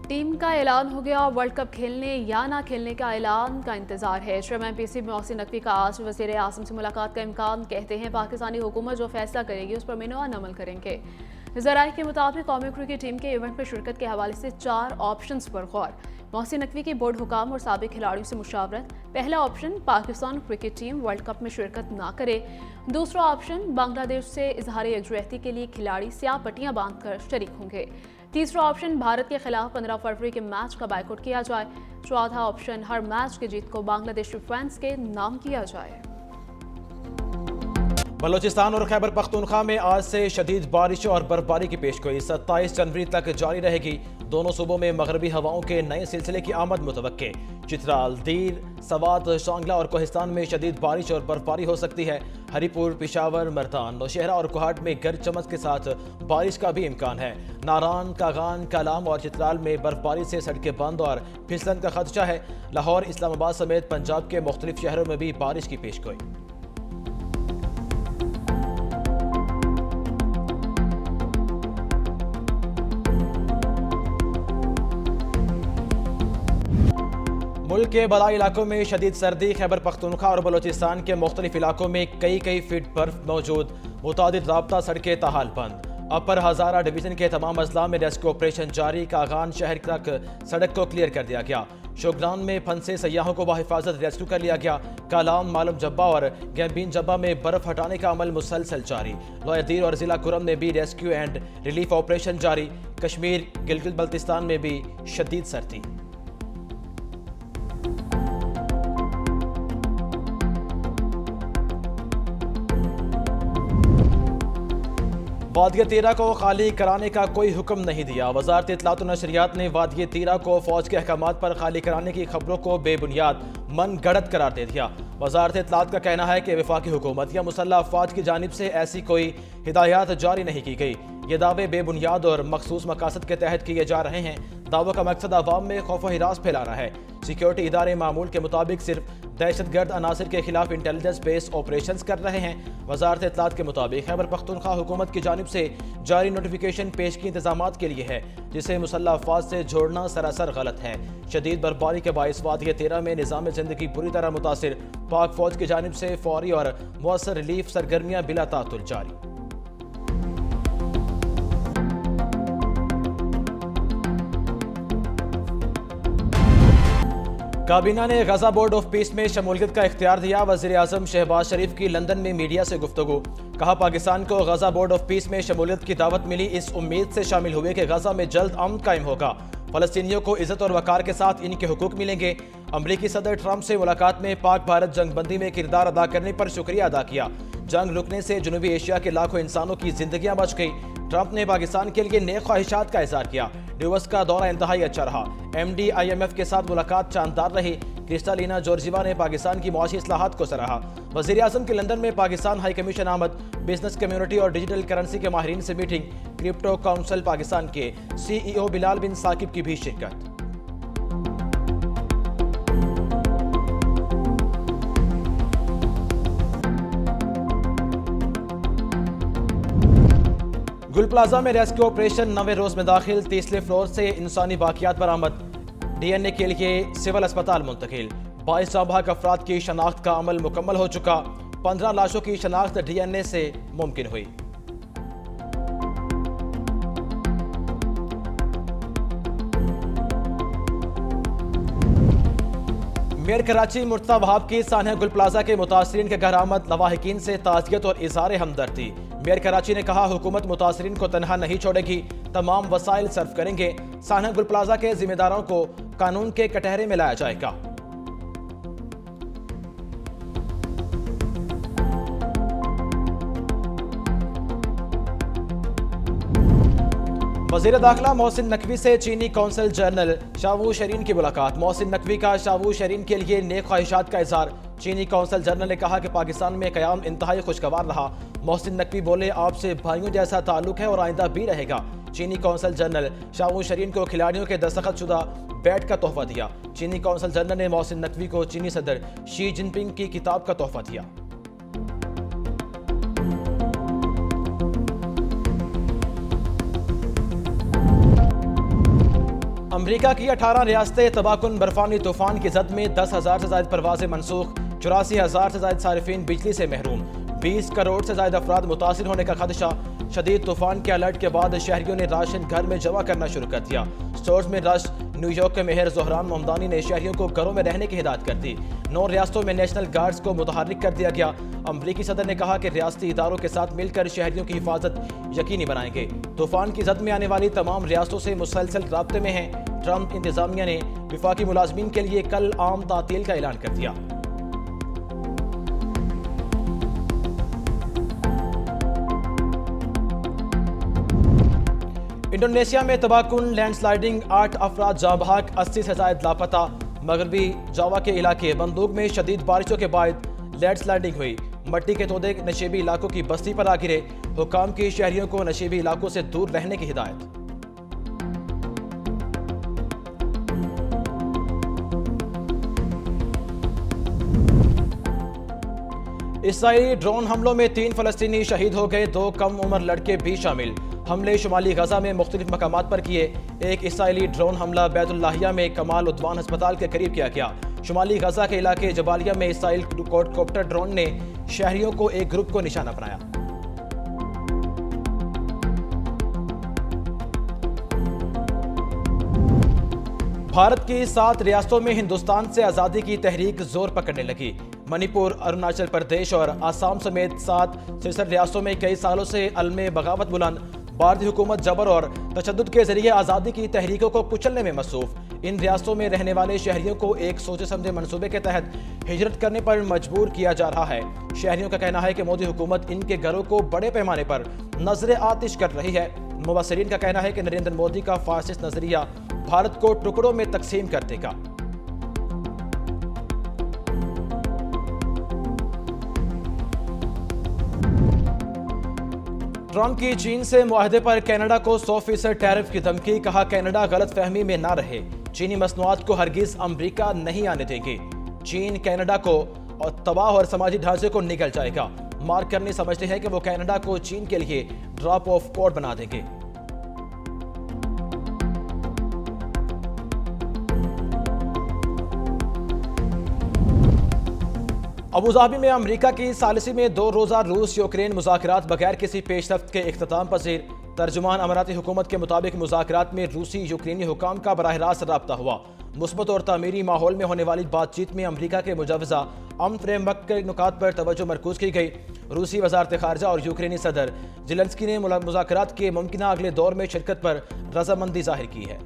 Team का ऐलान हो गया। वर्ल्ड कप खेलने या ना खेलने का ऐलान का इंतजार है। चेयरमैन पीसी मोहसिन नकवी का आज वज़ीर आज़म से मुलाकात का इम्कान। कहते हैं पाकिस्तानी हुकूमत जो फैसला करेगी उस पर मिनवान अमल करेंगे। ज़राए के मुताबिक कौमी क्रिकेट टीम के इवेंट में शिरकत के हवाले से 4 ऑप्शंस पर गौर। मोहसिन नकवी की बोर्ड हुकाम और साबिक खिलाड़ियों से मुशावरत। पहला option, Pakistan cricket team world cup में शिरकत ना करे। दूसरा ऑप्शन, बांग्लादेश से इजहार यकजहती के लिए खिलाड़ी स्याह पट्टियां बांधकर शरीक होंगे। तीसरा ऑप्शन, भारत के खिलाफ 15 फरवरी के मैच का बायकॉट किया जाए। चौथा ऑप्शन, हर मैच की जीत को बांग्लादेशी फैंस के नाम किया जाए। बलोचिस्तान और खैबर पख्तूनख्वा में आज से शदीद बारिश और बर्फबारी की पेशगोई 27 जनवरी तक जारी रहेगी। दोनों सूबों में मगरबी हवाओं के नए सिलसिले की आमद मुतवक्के। चित्राल, दीर, सवात, शांगला और कोहिस्तान में शदीद बारिश और बर्फबारी हो सकती है। हरीपुर, पिशावर, मर्दान, नौशहरा और कोहाट में गरज चमक के साथ बारिश का भी इम्कान है। नारान, कागान, कालाम और चित्राल में बर्फबारी से सड़कें बंद और फिसलन का खदशा है। लाहौर, इस्लामाबाद समेत पंजाब के मुख्तलिफ शहरों में भी बारिश की पेशगोई। मुल्क के बलाई इलाकों में शदीद सर्दी। खैबर पख्तूनख्वा और बलोचिस्तान के मुख्तलिफ इलाकों में कई फीट बर्फ मौजूद। मुतादिद राब्ता सड़कें ताहाल बंद। अपर हजारा डिवीजन के तमाम अजला में रेस्क्यू ऑपरेशन जारी। कागान शहर तक सड़क को क्लियर कर दिया गया। शोगरान में फंसे सयाहों को बहिफाजत रेस्क्यू कर लिया गया। कालाम, मालूम जब्बा और गैम्बीन जब्बा में बर्फ हटाने का अमल मुसलसल जारी। लोयादीर और जिला कुरम में भी रेस्क्यू एंड रिलीफ ऑपरेशन जारी। कश्मीर, गिलगित बल्तिस्तान में भी शदीद सर्दी। वादिया तीरा को खाली कराने का कोई हुक्म नहीं दिया। वजारत इत्तलात और नशरियात ने वादिया तीरा को फौज के अहकामात पर खाली कराने की खबरों को बेबुनियाद, मन गढ़ंत करार दे दिया। वजारत इत्तलात का कहना है कि वफाकी हुकूमत या मुसल्लह अफवाज की जानिब से ऐसी कोई हिदायत जारी नहीं की गई। ये दावे बेबुनियाद और मखसूस मकासद के तहत किए जा रहे हैं। दावों का मकसद अवाम में खौफ व हिरास फैलाना है। सिक्योरिटी इदारे मामूल के मुताबिक सिर्फ दहशतगर्द अनासर के खिलाफ इंटेलिजेंस बेस्ड ऑपरेशंस कर रहे हैं। वजारत इत्तलात के मुताबिक खैबर पख्तूनख्वा हुकूमत की जानिब से जारी नोटिफिकेशन पेश की इंतजामात के लिए है, जिसे मुसल्लह अफवाज से जोड़ना सरासर गलत है। शदीद बर्फबारी के बाइस वादिया तीरा में निज़ाम ज़िंदगी बुरी तरह मुतासिर। पाक फौज की जानिब से फौरी और मुअस्सर रिलीफ सरगर्मियाँ बिला तातुल जारी। काबीना ने गजा बोर्ड ऑफ पीस में शमूलियत का इख्तियार दिया। वज़ीर आज़म शहबाज शरीफ की लंदन में मीडिया से गुफ्तगू। कहा, पाकिस्तान को गजा बोर्ड ऑफ पीस में शमूलियत की दावत मिली। इस उम्मीद से शामिल हुए कि गजा में जल्द अमन कायम होगा। फ़लस्तीनियों को इज़्ज़त और वक़ार के साथ इनके हुकूक मिलेंगे। अमरीकी सदर ट्रंप से मुलाकात में पाक भारत जंगबंदी में किरदार अदा करने पर शुक्रिया अदा किया। जंग रुकने से जनूबी एशिया के लाखों इंसानों की जिंदगियां बच गई। ट्रंप ने पाकिस्तान के लिए नेक ख्वाहिशात का इज़हार किया। डिवोर्स का दौरा इंतहाई अच्छा रहा। MD IMF के साथ मुलाकात शानदार रही। क्रिस्टालिना जॉर्जिवा ने पाकिस्तान की मुआशी इस्लाहात को सराहा। वज़ीर आज़म की लंदन में पाकिस्तान हाई कमीशन आमद। बिजनेस कम्युनिटी और डिजिटल करेंसी के माहिरीन से मीटिंग। क्रिप्टो काउंसिल पाकिस्तान के CEO बिलाल बिन साकिब की भी शिरकत। गुल प्लाजा में रेस्क्यू ऑपरेशन 9वें रोज में दाखिल। 30वें फ्लोर से इंसानी बाकियात बरामद। DNA के लिए सिविल अस्पताल मुंतकिल। 22 जाबाक अफराद की शनाख्त का अमल मुकम्मल हो चुका। 15 लाशों की शनाख्त DNA से मुमकिन हुई। मेयर कराची मुर्तज़ा वहाब की सानह गुल प्लाजा के मुतासरीन के घर आमद। लवाहिकीन से ताज़ियत और इज़हार हमदर्दी। मेयर कराची ने कहा, हुकूमत मुतासरीन को तनहा नहीं छोड़ेगी, तमाम वसाइल सर्व करेंगे। सानह गुल प्लाजा के जिम्मेदारों को कानून के कटहरे में लाया जाएगा। वज़ीर दाखिला मोहसिन नकवी से चीनी कौंसल जनरल शावू शरीन की मुलाकात। मोहसिन नकवी का शावू शरीन के लिए नेक ख्वाहिशात का इज़हार। चीनी कौंसल जनरल ने कहा कि पाकिस्तान में क़याम इंतहाई खुशगवार रहा। मोहसिन नकवी बोले, आपसे भाइयों जैसा ताल्लुक है और आइंदा भी रहेगा। चीनी कौंसल जनरल शावू शरीन को खिलाड़ियों के दस्तखतशुदा बैट का तोहफा दिया। चीनी कौंसल जनरल ने मोहसिन नकवी को चीनी सदर शी जिनपिंग की किताब का तोहफा दिया। अमेरिका की 18 रियासतें तबाहकुन बर्फानी तूफान की जद में 10,000 से ज्यादा परवाजें मनसूख, 84,000 से ज्यादा सारिफीन बिजली से महरूम, 20 करोड़ से ज्यादा अफराद मुतासिर होने का खदशा। शदीद तूफान के अलर्ट के बाद शहरियों ने राशन घर में जमा करना शुरू कर दिया। स्टोर्स में रश। न्यूयॉर्क के मेयर जोहरान मोहम्मदानी ने शहरियों को घरों में रहने की हिदायत कर दी। 9 रियासतों में नेशनल गार्ड्स को मुतहर्रिक कर दिया गया। अमरीकी सदर ने कहा कि रियासती इदारों के साथ मिलकर शहरियों की हिफाजत यकीनी बनाएंगे। तूफान की जद में आने वाली तमाम रियासतों से मुसलसल राब्ते में हैं। ट्रंप इंतजामिया ने विफाकी मुलाजमीन के लिए कल आम तातील का ऐलान कर दिया। इंडोनेशिया में तबाहकुन लैंडस्लाइडिंग, 8 अफराद जाँ बहक, 80 से ज्यादा लापता। मगरबी जावा के इलाके बंदूक में शदीद बारिशों के बाद लैंडस्लाइडिंग हुई। मट्टी के तोदे नशीबी इलाकों की बस्ती पर आ गिरे। हुकाम की शहरियों को नशीबी इलाकों से दूर रहने की हिदायत। इसराइली ड्रोन हमलों में 3 फलस्तीनी शहीद हो गए, 2 कम उम्र लड़के भी शामिल। हमले शुमाली गजा में मुख्तलिफ मकामात पर किए। एक इसराइली ड्रोन हमला बैतुल्लाहिया में कमाल उद्वान अस्पताल के करीब किया गया। शुमाली गजा के इलाके जबालिया में इसराइल क्वाडकॉप्टर ड्रोन ने शहरियों को एक ग्रुप को निशाना बनाया। भारत की 7 रियासतों में हिंदुस्तान से आज़ादी की तहरीक जोर पकड़ने लगी। मणिपुर, अरुणाचल प्रदेश और आसाम समेत 7 सिलसिला रियासतों में कई सालों से अलमे बगावत बुलंद। भारतीय हुकूमत जबर और तशद्दुद के जरिए आज़ादी की तहरीकों को कुचलने में मसरूफ। इन रियासतों में रहने वाले शहरियों को एक सोचे समझे मनसूबे के तहत हिजरत करने पर मजबूर किया जा रहा है। शहरियों का कहना है कि मोदी हुकूमत इनके घरों को बड़े पैमाने पर नजर आतिश कर रही है। मुबसरीन का कहना है कि नरेंद्र मोदी का फासिस्ट नजरिया भारत को टुकड़ों में तकसीम कर देगा। ट्रंप की चीन से मुआहदे पर कनाडा को 100% टैरिफ की धमकी। कहा, कनाडा गलत फहमी में ना रहे, चीनी मसनूआत को हरगिज अमेरिका नहीं आने देंगे। चीन कनाडा को और तबाह और समाजी ढांचे को निगल जाएगा। मार्क करनी समझते हैं कि वो कनाडा को चीन के लिए ड्रॉप ऑफ कोड बना देंगे। अबुधाबी में अमेरिका की सालिसी में 2 रोजा रूस यूक्रेन मुज़ाकरात बगैर किसी पेशरफ्त के इख्तिताम पजीर। तर्जुमान अमाराती हुकूमत के मुताबिक मुज़ाकरात में रूसी यूक्रेनी हुकाम का बराह रास्त राब्ता हुआ। मुस्बत और तामीरी माहौल में होने वाली बातचीत में अमेरिका के मुजवजा अमन फ्रेमवर्क के नुकात पर तवज्जो मरकूज की गई। रूसी वजारत खारजा और यूक्रेनी सदर ज़ेलेंस्की ने मुज़ाकरात के मुमकिन अगले दौर में शिरकत पर रजामंदी जाहिर की है।